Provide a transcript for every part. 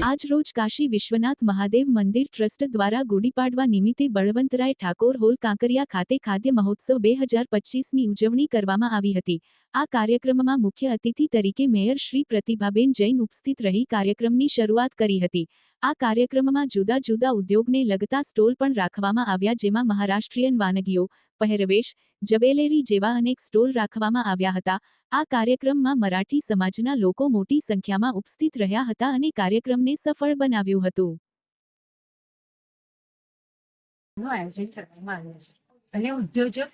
આજ રોજ કાશી વિશ્વનાથ મહાદેવ મંદિર ટ્રસ્ટ દ્વારા ગુડી પાડવા નિમિત્તે બળવંતરાય ઠાકોર હોલ કાંકરિયા ખાતે ખાદ્ય મહોત્સવ 2025ની ઉજવણી કરવામાં આવી હતી। આ કાર્યક્રમમાં મુખ્ય અતિથિ તરીકે મેયર શ્રી પ્રતિભાબેન જૈન ઉપસ્થિત રહી કાર્યક્રમની શરૂઆત કરી હતી। આ કાર્યક્રમમાં જુદા જુદા ઉદ્યોગને લગતા સ્ટોલ પણ રાખવામાં આવ્યા, જેમાં મહારાષ્ટ્રીયન વાનગીઓ, પહેરવેશ, જવેલેરી જેવા અનેક સ્ટોલ રાખવામાં આવ્યા હતા। આ કાર્યક્રમમાં મરાઠી સમાજના લોકો મોટી સંખ્યામાં ઉપસ્થિત રહ્યા હતા અને કાર્યક્રમને સફળ બનાવ્યું હતું। આયોજન કરવામાં આવ્યું છે અને ઉદ્યોજક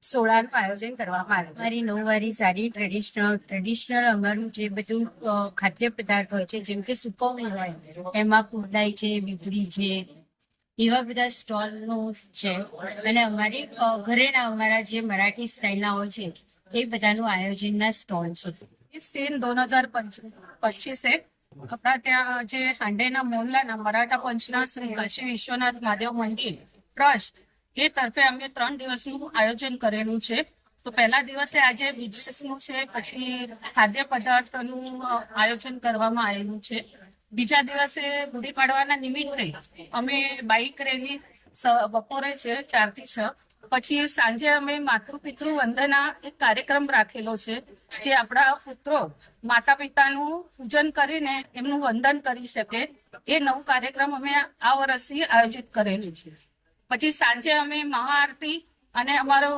સોળાનું આયોજન કરવામાં આવ્યું છે। મારી નવવારી સાડી ટ્રેડિશનલ અમારું જે બધું ખાદ્ય પદાર્થ હોય છે, જેમ કે સુકવણી હોય, એમાં કુરડાઈ છે, બીબડી છે, એવા બધા સ્ટોલનું છે। અને અમારી ઘરેના અમારા જે મરાઠી સ્ટાઇલના હોય છે એ બધાનું આયોજનના સ્ટોલ છે। 2025 है अपना त्या जे हांडेना मोहल्लाना मराठा पंचना श्री काशी विश्वनाथ महादेव मंदिर ट्रस्ट એ તરફે અમે 3 દિવસનું આયોજન કરેલું છે। તો પહેલા દિવસે આજે બિઝનેસનું છે, પછી ખાદ્ય પદાર્થનું આયોજન કરવામાં આવેલું છે। બીજા દિવસે ગુડી પાડવાના નિમિત્તે અમે બાઇક રેલી બપોરે છે 4 થી 6, પછી સાંજે અમે માતૃ પિતૃ વંદના એક કાર્યક્રમ રાખેલો છે, જે આપણા પુત્રો માતા પિતાનું પૂજન કરીને એમનું વંદન કરી શકે, એ નવું કાર્યક્રમ અમે આ વર્ષથી આયોજિત કરેલું છે। પછી સાંજે અમે મહાઆરતી અને અમારો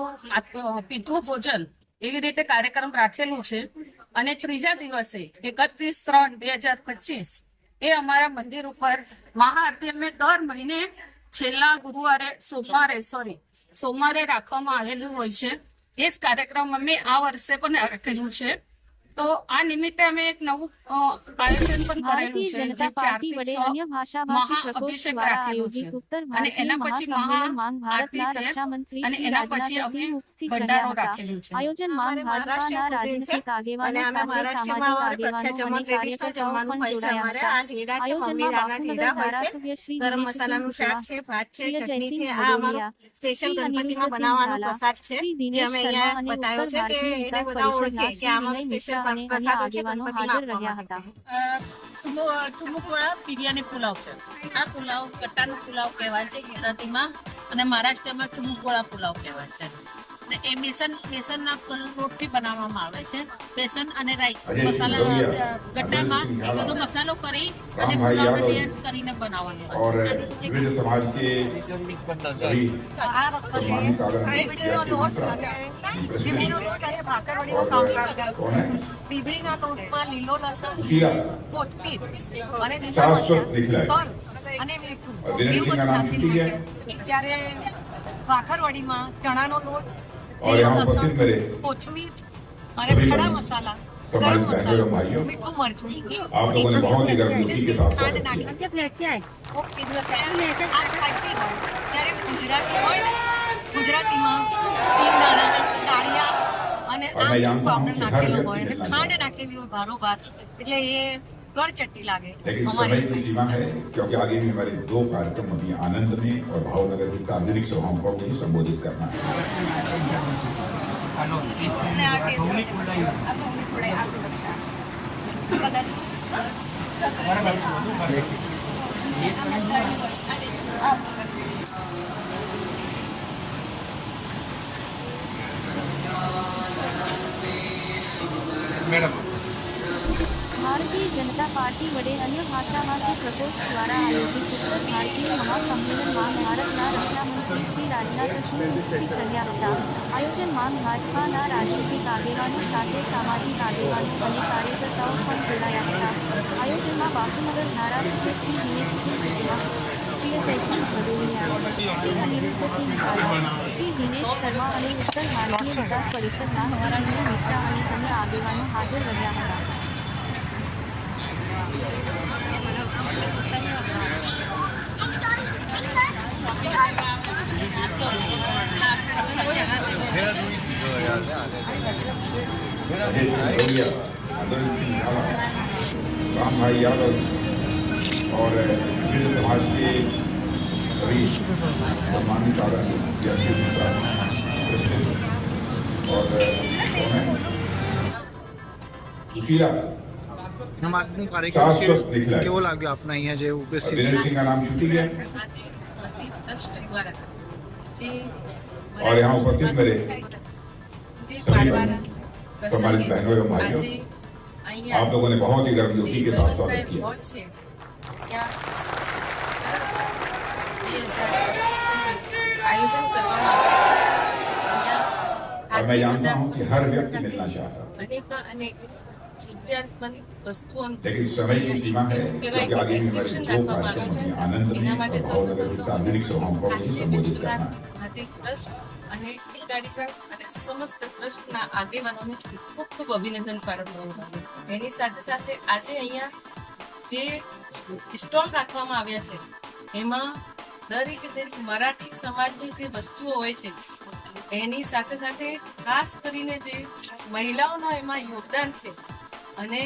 પિતૃ ભોજન એવી રીતે કાર્યક્રમ રાખેલું છે। અને ત્રીજા દિવસે 31/3/2025 એ અમારા મંદિર ઉપર મહાઆરતી અમે દર મહિને છેલ્લા ગુરુવારે સોમવારે રાખવામાં આવેલું હોય છે। એ જ કાર્યક્રમ અમે આ વર્ષે પણ રાખેલું છે। તો આ નિમિત્તે અમે એક નવું આયોજન પણ કરેલું છે, જે 4 થી 6 મહાઅભિષેક રાખેલું છે અને એના પછી મહાઆરતી છે અને એના પછી અમે ભંડારો રાખેલું છે। આયોજનમાં ભાજપાના રાજનીતિક આગેવાનો સાથે સામાજિક આગેવાનો અને કાર્યકર્તાઓ પણ જોડાયા હતા। આયોજનમાં બાપુનગર ધારાસભ્ય શ્રી ગરમ મસાલાનું શાક છે, ભાત છે, ચટણી છે। આ અમારું સ્પેશિયલ ગણપતિમાં બનાવવાનો પ્રસાદ છે, જે અમે અહીંયા બતાવ્યો છે કે એને બધા ઓળખે કે આમાં સ્પેશિયલ આગેવાનો હાજર રહ્યા હતા। ઠુમકવાળા બિરયાની પુલાવ છે। આ પુલાવ કટ્ટાનો પુલાવ કહેવાય છે ગુજરાતીમાં, અને મહારાષ્ટ્રમાં ઠુમકવાળા પુલાવ કહેવાય છે। અને એ બેસનના લોટથી બનાવવામાં આવે છે। બેસન અને રાઈસ મસાલા ગટ્ટામાં એ બધો મસાલો કરી અને પુલાવને લેયર્સ કરીને બનાવવાનો બીબડીના લોટમાં લીલો લસણ, કોથમીર અને મીઠું એવું બધું નાખેલું છે। જ્યારે ભાખરવાડીમાં ચણાનો લોટ, કોથમીર અને ખડા મસાલા, ગરમ મસાલો, મીઠું મરચું, ખાંડ નાખી જ્યારે ગુજરાતી હોય, ગુજરાતીમાં સિંગદાણા, ડાળિયા અને આમચૂર પાવડર નાખેલો હોય અને ખાંડ નાખેલી હોય ભારોભાર, એટલે એ गड़चट्टी लागे हमारे सीमा है, क्योंकि आगे भी हमारे 2 कार्यक्रम अभी आनंद में और भावनगर की सार्वजनिक सभाओं को भी संबोधित करना है। मैडम भारतीय जनता पार्टी वडे अन्य भाषाभाषी प्रकोष्ठ द्वारा आयोजित उत्तर भारतीय महासम्मेलन में भारतना रक्षा मंत्री श्री राजनाथ सिंह उपस्थित રહ્યા હતા। આયોજનમાં ભાજપાના રાજનીતિક આગેવાનો સાથે સામાજિક આગેવાનો અને કાર્યકર્તાઓ પણ જોડાયા હતા। આયોજનમાં બાપુનગર ધારાસભ્ય શ્રી દિનેશસિંહ કુશવાહ, શ્રી જયસિંહ ભદૌરિયા, શ્રી અનિરુદ્ધસિંહ ઝાલા, શ્રી દિનેશ શર્મા અને ઉત્તર ભારતીય વિકાસ પરિષદના નરેન્દ્ર મિશ્રા અને અન્ય આગેવાનો હાજર રહ્યા હતા। राम भाई यादव और विभिन्न समाज के सभी सम्मानित और सुशीला આજનું કાર્યક્રમ છે, શાશ્વત નિખિલાય। કેવો લાગ્યો આપને અહીંયા જે ઉપસ્થિત विरेंद्र सिंह का नाम छूटी गया और यहाँ उपस्थित मेरे सभी सम्मानित बहनों एवं भाइयों, आप लोगों ने बहुत ही गर्मजोशी के साथ स्वागत किया। આયોજન કરવામાં और मैं जानता हूँ कि हर व्यक्ति मिलना चाहता है, અનેક જરૂરિયાતમંદ વસ્તુઓ लेकिन समय की सीमा है, क्योंकि आगे भी हमारे दो कार्यक्रम होंगे, आनंद में और भावनगर में सार्वजनिक सभाओं को मुझे संबोधित करना है। અને એ કાર્યક્રમ અને સમસ્ત ટ્રસ્ટના આગેવાનોને ખૂબ ખૂબ અભિનંદન પાઠવવાનું. એની સાથે સાથે આજે અહીંયા જે સ્ટોલ રાખવામાં આવ્યા છે એમાં દરેક મરાઠી સમાજની જે વસ્તુઓ હોય છે એની સાથે સાથે ખાસ કરીને જે મહિલાઓનો એમાં યોગદાન છે અને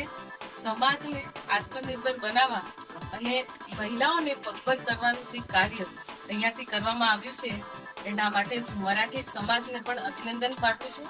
સમાજને આત્મનિર્ભર બનાવવા અને મહિલાઓને પગભર કરવાનું જે કાર્ય અહીંયાથી કરવામાં આવ્યું છે એના માટે હું મરાઠી સમાજને પણ અભિનંદન પાઠવું છું.